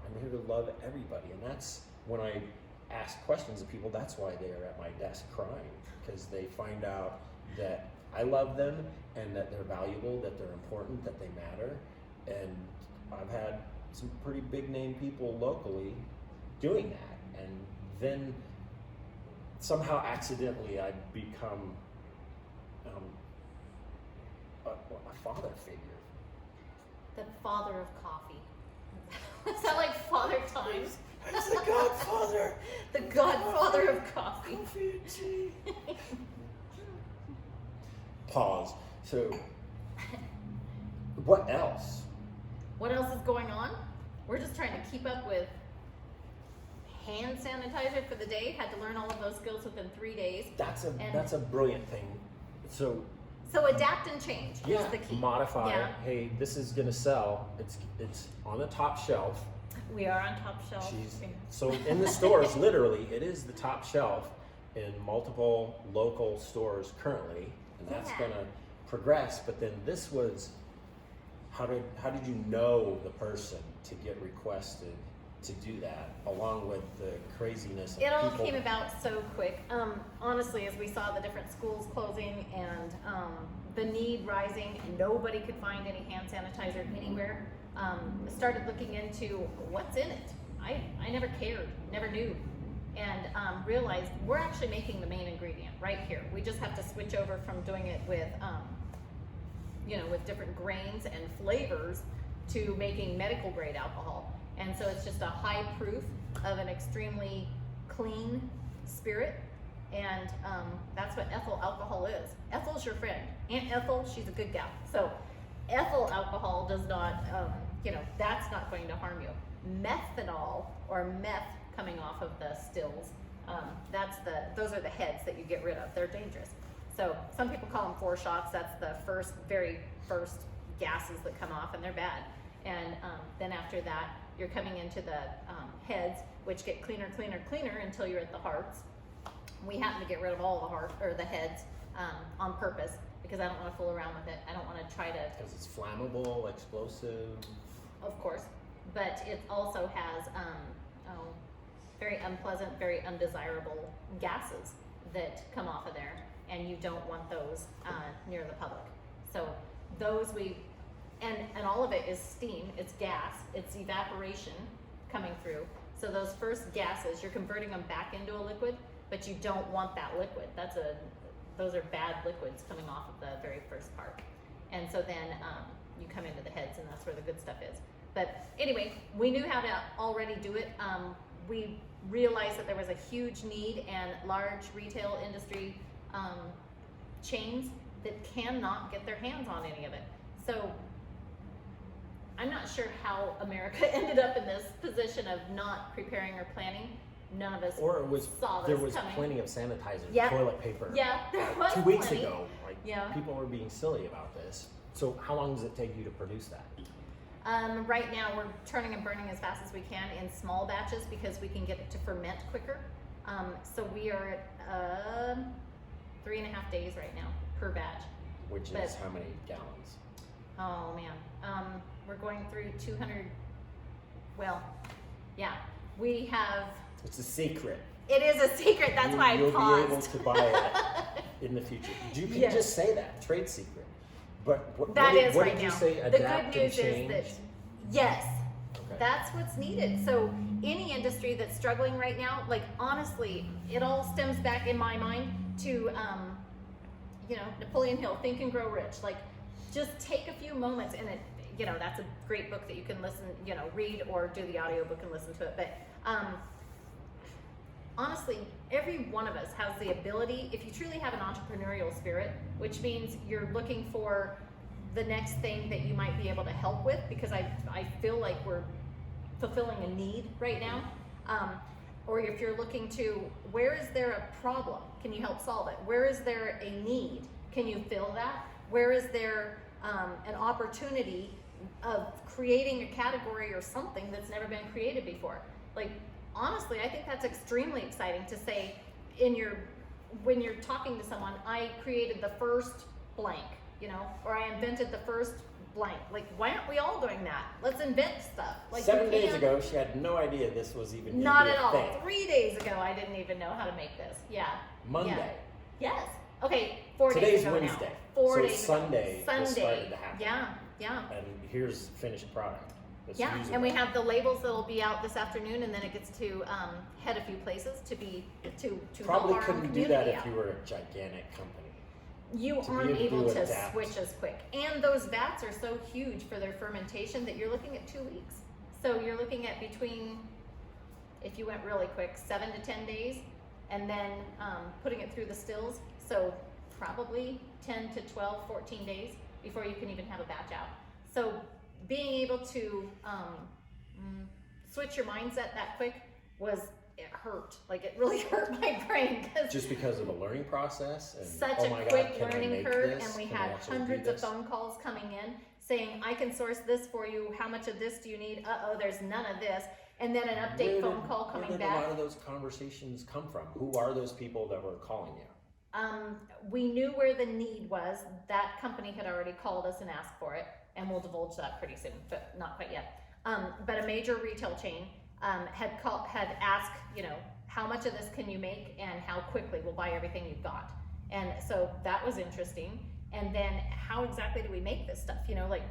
I'm here to love everybody. And that's when I ask questions of people, that's why they are at my desk crying, because they find out that I love them and that they're valuable, that they're important, that they matter. And I've had some pretty big name people locally doing that. And then somehow accidentally I've become a father figure. The father of coffee. Is that like Father Time? As the Godfather. The Godfather of coffee. Coffee and tea. Pause. So, what else? What else is going on? We're just trying to keep up with hand sanitizer for the day. Had to learn all of those skills within 3 days. That's a brilliant thing. So adapt and change is the key. modify. Yeah. Hey, this is gonna sell. It's on the top shelf. We are on top shelf. So in the stores, literally, it is the top shelf in multiple local stores currently, and that's gonna progress. But then this was, how did you know the person to get requested to do that, along with the craziness of It all people? came about so quick. Honestly, as we saw the different schools closing and the need rising, and nobody could find any hand sanitizer anywhere, started looking into what's in it. I never cared, never knew, and realized we're actually making the main ingredient right here. We just have to switch over from doing it with, with different grains and flavors to making medical grade alcohol. And so it's just a high proof of an extremely clean spirit And that's what ethyl alcohol is. Ethel's your friend. Aunt Ethel, she's a good gal. So ethyl alcohol does not, that's not going to harm you. Methanol or meth coming off of the stills, those are the heads that you get rid of. They're dangerous. So some people call them 4 shots. That's the very first gases that come off, and they're bad. And then after that, you're coming into the heads, which get cleaner until you're at the hearts. We happen to get rid of all the heads on purpose because I don't want to fool around with it. I don't want to try to. Because it's flammable, explosive. Of course, but it also has very unpleasant, very undesirable gases that come off of there, and you don't want those near the public. So those and all of it is steam, it's gas, it's evaporation coming through. So those first gases, you're converting them back into a liquid, but you don't want that liquid. Those are bad liquids coming off of the very first part. And so then you come into the heads, and that's where the good stuff is. But anyway, we knew how to already do it. We realized that there was a huge need, and large retail industry chains that cannot get their hands on any of it. So I'm not sure how America ended up in this position of not preparing or planning. None of us saw this there was coming. Plenty of sanitizer, Yep. toilet paper. Yeah, there was 2 weeks plenty. ago, Yeah. people were being silly about this. So how long does it take you to produce that? Right now we're turning and burning as fast as we can in small batches because we can get it to ferment quicker. So we are at 3.5 days right now per batch. Which is how many gallons? Oh man, we're going through 200. Well, yeah, we have. It's a secret. It is a secret. That's why I paused. You'll be able to buy it in the future. You can just say that, trade secret. But what did you say? The Adapt good news and change? is that yes, Okay. that's what's needed. So any industry that's struggling right now, like honestly, it all stems back in my mind to Napoleon Hill, Think and Grow Rich. Like just take a few moments, and it, that's a great book that you can listen, read or do the audiobook and listen to it. But honestly, every one of us has the ability, if you truly have an entrepreneurial spirit, which means you're looking for the next thing that you might be able to help with, because I feel like we're fulfilling a need right now. Or if you're looking to, where is there a problem? Can you help solve it? Where is there a need? Can you fill that? Where is there an opportunity of creating a category or something that's never been created before? Like, honestly, I think that's extremely exciting to say when you're talking to someone, I created the first blank, or I invented the first blank. Like, why aren't we all doing that? Let's invent stuff. Like 7 days ago, she had no idea this was even not be at a all. thing. 3 days ago, I didn't even know how to make this. Yeah. Monday. Yeah. Yes. Okay. 4 days Today's ago Wednesday. now. 4 so days Sunday, ago. this started to happen. Yeah. And here's finished product. It's Yeah, usable. and we have the labels that'll be out this afternoon, and then it gets to head a few places to Probably help our couldn't do community that if out. you were a gigantic company. You to be aren't able able to to adapt. switch as quick, and those vats are so huge for their fermentation that you're looking at 2 weeks. So you're looking at between, if you went really quick, 7 to 10 days, and then putting it through the stills. So probably 10 to 12, 14 days before you can even have a batch out. So being able to switch your mindset that quick it hurt. Like, it really hurt my brain. Just because of a learning process? And, Such oh a my quick God, can I learning make curve, this? and we Can I had actually do hundreds of this? phone calls coming in saying, I can source this for you. How much of this do you need? There's none of this. And then an update phone call coming Where did back. a lot of those conversations come from? Who are those people that were calling you? We knew where the need was. That company had already called us and asked for it, and we'll divulge that pretty soon, but not quite yet. But a major retail chain had asked, how much of this can you make, and how quickly we'll buy everything you've got. And so that was interesting. And then how exactly do we make this stuff? Like,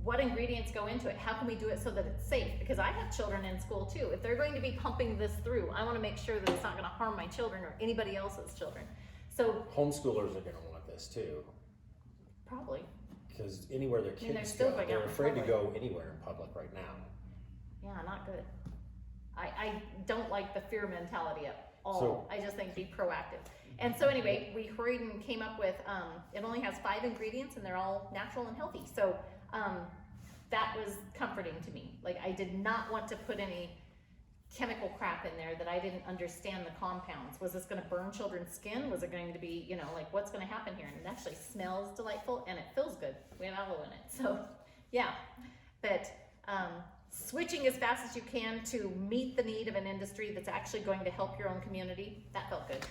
what ingredients go into it? How can we do it so that it's safe? Because I have children in school too. If they're going to be pumping this through, I want to make sure that it's not going to harm my children or anybody else's children. So Homeschoolers are going to want this too. probably. Because anywhere their they're kids still go, going they're out in afraid to public. go anywhere in public right now. Yeah, not good. I don't like the fear mentality of, all. I just think be proactive. And so anyway, we hurried and came up with, it only has 5 ingredients and they're all natural and healthy. So that was comforting to me. Like, I did not want to put any chemical crap in there that I didn't understand the compounds. Was this going to burn children's skin? Was it going to be, you know, like, what's going to happen here? And it actually smells delightful and it feels good. We have aloe in it. So yeah, but switching as fast as you can to meet the need of an industry that's actually going to help your own community, that felt good.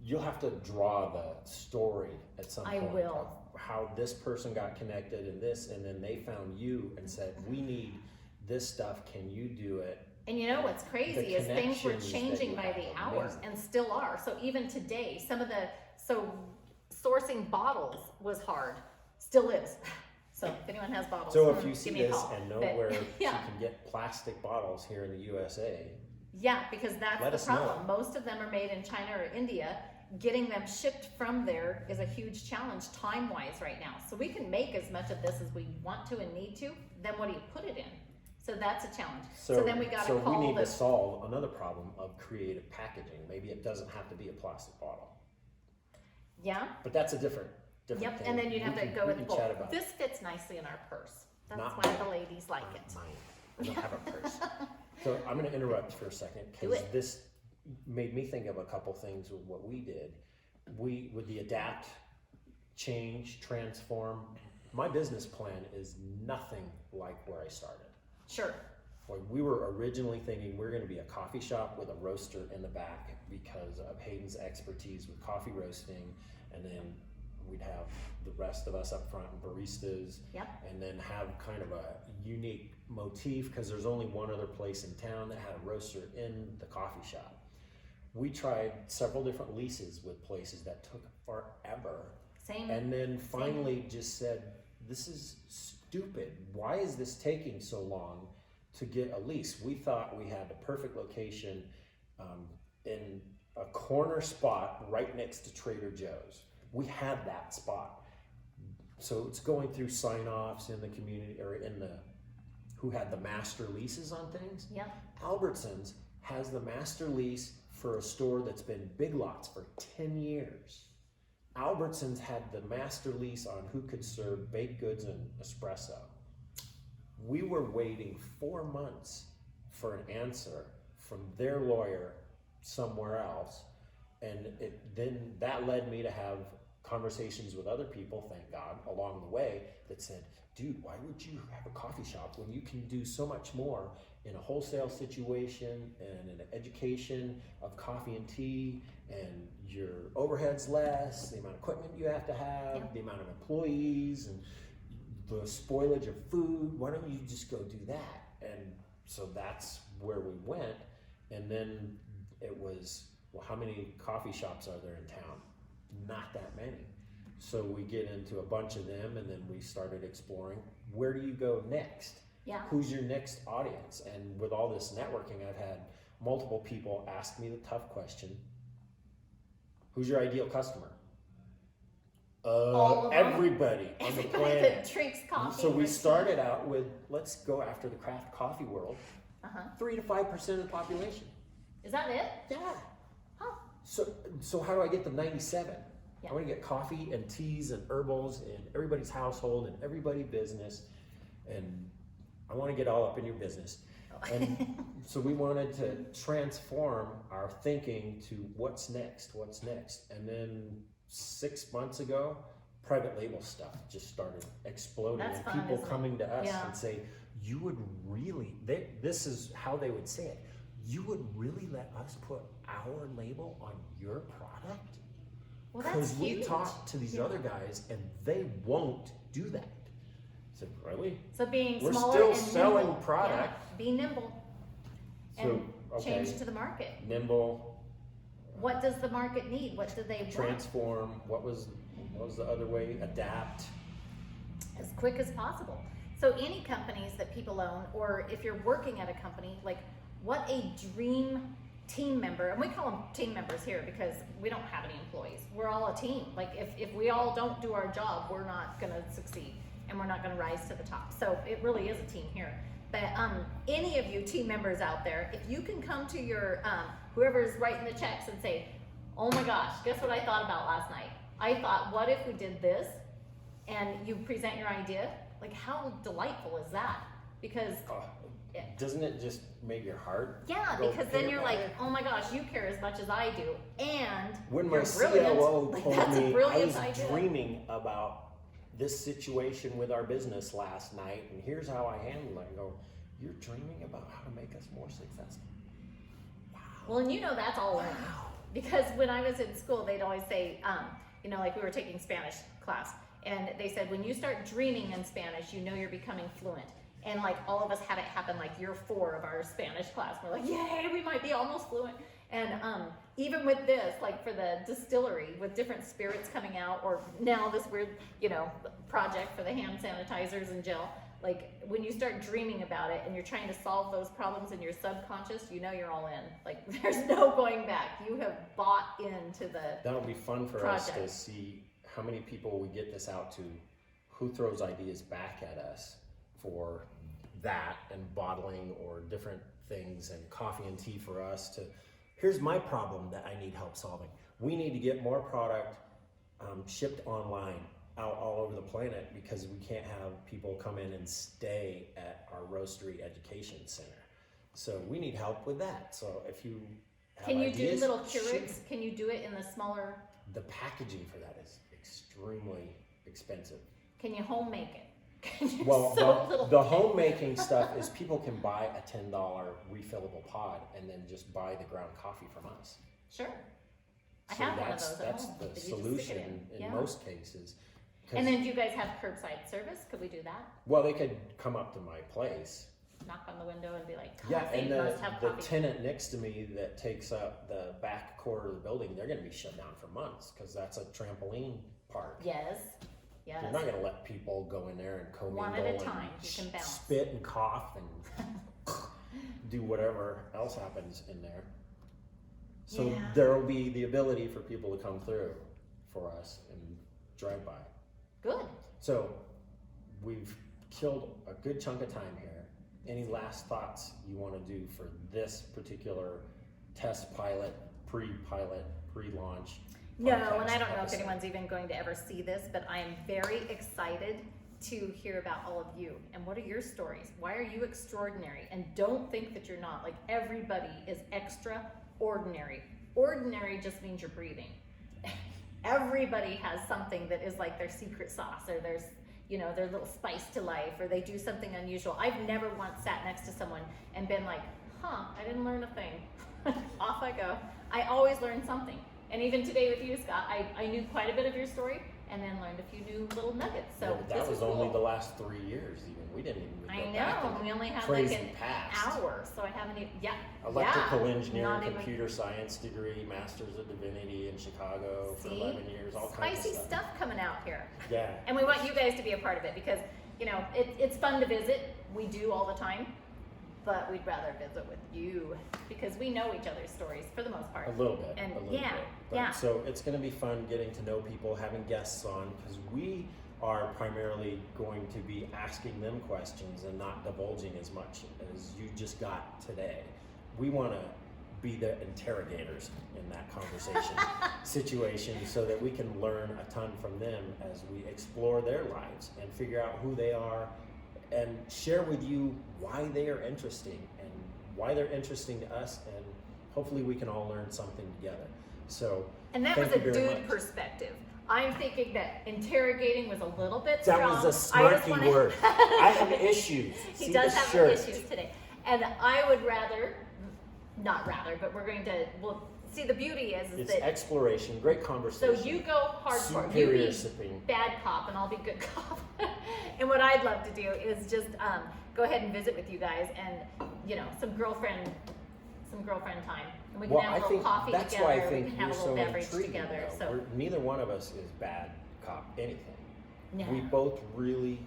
You'll have to draw the story at some point. I will. Of how this person got connected and this, and then they found you and said, we need this stuff, can you do it? And you know what's crazy is things were connections changing that by you the have, hours amazing. and still are. So even today, so sourcing bottles was hard, still is. So if anyone has bottles, So if you give see me a this call. and know But, where yeah. you can get plastic bottles here in the USA, Yeah, because that's Let the us know. problem. Most of them are made in China or India. Getting them shipped from there is a huge challenge time-wise right now. So we can make as much of this as we want to and need to, then what do you put it in? So that's a challenge. So then we got to call we need the, to solve another problem of creative packaging. Maybe it doesn't have to be a plastic bottle, yeah, but that's a different yep, thing. and then you'd have to go we with can both. chat about This fits nicely in our purse. That's Not why mine. the ladies like it. Mine. I don't have a purse. So I'm going to interrupt for a second Do because it. this made me think of a couple things with what we did. We, with the adapt, change, transform, my business plan is nothing like where I started. Sure. Like, we were originally thinking we're going to be a coffee shop with a roaster in the back because of Hayden's expertise with coffee roasting, and then we'd have the rest of us up front and baristas, Yep. and then have kind of a unique motif because there's only one other place in town that had a roaster in the coffee shop. We tried several different leases with places that took forever, Same. and then finally just said, this is stupid. Why is this taking so long to get a lease? We thought we had the perfect location in a corner spot right next to Trader Joe's. We had that spot. So it's going through sign-offs in the community, or in the, who had the master leases on things. Yep. Albertsons has the master lease for a store that's been Big Lots for 10 years. Albertsons had the master lease on who could serve baked goods and espresso. We were waiting 4 months for an answer from their lawyer somewhere else, and then that led me to have conversations with other people, thank God, along the way that said, dude, why would you have a coffee shop when you can do so much more in a wholesale situation and in an education of coffee and tea, and your overhead's less, the amount of equipment you have to have, Yep. the amount of employees, and the spoilage of food, why don't you just go do that? And so that's where we went. And then it was, well, how many coffee shops are there in town? Not that many. So we get into a bunch of them, and then we started exploring, where do you go next? Yeah. Who's your next audience? And with all this networking, I've had multiple people ask me the tough question, who's your ideal customer? All of them. Everybody on the Everybody planet. that drinks coffee. So we or tea. started out with, let's go after the craft coffee world. Uh-huh. 3 to 5% of the population. Is that it? Yeah. Huh. So how do I get the 97? Yeah. I want to get coffee and teas and herbals in everybody's household and everybody's business, and I want to get all up in your business. And so we wanted to transform our thinking to what's next, and then 6 months ago, private label stuff just started exploding. That's and fun, people isn't it? coming to us Yeah. and say, you would really, this is how they would say it, you would really let us put our label on your product? Well, that's Because we huge. talk to these Yeah. other guys and they won't do that. I said, really? So being We're smaller still and selling nimble. product. Yeah. Be nimble and So, okay, change to the market. nimble, What does the market need? What do they want? transform, what was the other way? Adapt. As quick as possible. So any companies that people own, or if you're working at a company, like what a dream team member, and we call them team members here because we don't have any employees. We're all a team. Like if we all don't do our job, we're not gonna succeed and we're not gonna rise to the top. So it really is a team here. But any of you team members out there, if you can come to your whoever's writing the checks and say, oh my gosh, guess what I thought about last night? I thought, what if we did this? And you present your idea. Like, how delightful is that? Because doesn't it just make your heart? Yeah, go because then you're like, haywire? oh my gosh, you care as much as I do, and When my you're brilliant. COO Like, told that's a me I brilliant was idea. dreaming about this situation with our business last night, and here's how I handle it. I go, you're dreaming about how to make us more successful. Wow. Well, and you know that's all learned. Because when I was in school, they'd always say, you know, like we were taking Spanish class, and they said, when you start dreaming in Spanish, you know you're becoming fluent. And like all of us had it happen like year 4 of our Spanish class. We're like, yay, we might be almost fluent. And even with this, like for the distillery, with different spirits coming out, or now this weird, you know, project for the hand sanitizers and gel, like when you start dreaming about it and you're trying to solve those problems in your subconscious, you know you're all in. Like there's no going back. You have bought into the That'll be fun for us to project. see how many people we get this out to, who throws ideas back at us for that and bottling or different things and coffee and tea for us to, here's my problem that I need help solving. We need to get more product shipped online out all over the planet because we can't have people come in and stay at our roastery education center. So we need help with that. So if you have Can you ideas, do little shoot. Keurigs? Can you do it in the smaller? The packaging for that is extremely expensive. Can you home make it? Can you Well, sew little the homemaking stuff is people can buy a $10 refillable pod and then just buy the ground coffee from us. Sure. I So have one of that's those at home. the that you just stick solution it in Yeah. most cases. 'Cause- And then do you guys have curbside service? Could we do that? well, they could come up to my place. Knock on the window and be like, Yeah, coffee, and must have the coffee. tenant next to me that takes up the back quarter of the building, they're going to be shut down for months because that's a trampoline park. Yes. Yes. You're not going to let people go in there and commingle One at a and time, you can bounce. spit and cough and do whatever else happens in there. So Yeah. there will be the ability for people to come through for us and drive by. Good. So we've killed a good chunk of time here. Any last thoughts you want to do for this particular test pilot, pre-pilot, pre-launch? No, and podcast I don't know if episode? anyone's even going to ever see this, but I am very excited to hear about all of you. And what are your stories? Why are you extraordinary? And don't think that you're not. Like, everybody is extraordinary. Ordinary just means you're breathing. Everybody has something that is like their secret sauce, or there's, you know, their little spice to life, or they do something unusual. I've never once sat next to someone and been like, huh, I didn't learn a thing. Off I go. I always learn something. And even today with you, Scott, I knew quite a bit of your story and then learned a few new little nuggets. So Well, that this was is only cool. the last 3 years even. We didn't even I go back know, in we the only have crazy like an past. hour, so I haven't even, Electrical yeah, engineering, not even- computer science degree, Masters of Divinity in Chicago for See? 11 years, all kinds Spicy of stuff. stuff coming out here. Yeah. And we want you guys to be a part of it because, you know, it's fun to visit. We do all the time, but we'd rather visit with you because we know each other's stories for the most part. A little bit. And a little yeah, bit. yeah. So it's going to be fun getting to know people, having guests on, because we are primarily going to be asking them questions and not divulging as much as you just got today. We want to be the interrogators in that conversation situation so that we can learn a ton from them as we explore their lives and figure out who they are and share with you why they are interesting and why they're interesting to us, and hopefully we can all learn something together. So And that thank was a you very dude much. perspective. I'm thinking that interrogating was a little bit That strong. was a I just snarky wanna- word. I have issues. He See does the have shirt. issues today. And I would rather, not rather, but we're going to, well, see, the beauty is It's that, exploration, great so conversation. you go hardcore. You Superior be sipping. bad cop and I'll be good cop. And what I'd love to do is just go ahead and visit with you guys and, you know, some girlfriend time. And we can Well, have I a little think coffee that's together. why I We think can have you're a little so beverage intriguing. together. Though. So, Neither one of us is bad cop anything. no. We both really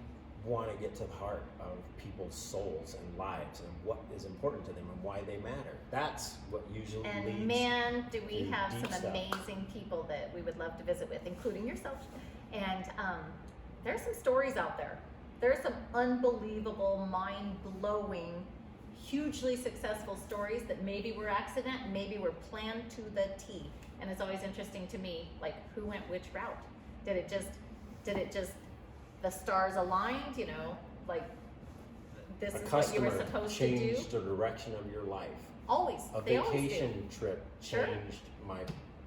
want to get to the heart of people's souls and lives and what is important to them and why they matter. That's what usually And leads. man, do we to have deep some stuff. amazing people that we would love to visit with, including yourself. And there's some stories out there. There are some unbelievable, mind-blowing, hugely successful stories that maybe were accident, maybe were planned to the T. And it's always interesting to me, like, who went which route? Did it just the stars aligned, you know, like this A is what you were customer supposed to do? changed the direction of your life. Always. A They always do. vacation trip Sure. changed my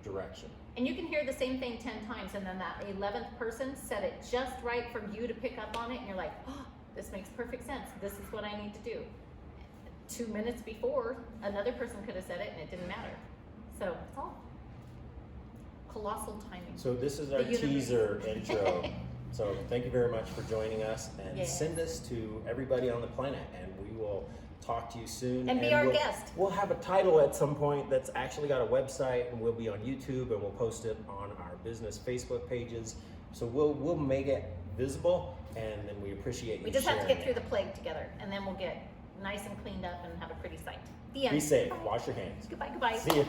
direction. And you can hear the same thing 10 times, and then that 11th person said it just right for you to pick up on it, and you're like, oh, this makes perfect sense. This is what I need to do. 2 minutes before, another person could have said it, and it didn't matter. So it's all colossal timing. So this is our The universe. teaser intro. So thank you very much for joining us, and Yes. send this to everybody on the planet, and we will talk to you soon. And be our we'll, guest. We'll have a title at some point that's actually got a website, and we'll be on YouTube, and we'll post it on our business Facebook pages. So we'll make it visible, and then we appreciate you We just have to sharing get through it. the plague together, and then we'll get nice and cleaned up and have a pretty site. The end. Be safe. Goodbye. Wash your hands. Goodbye, goodbye. See you.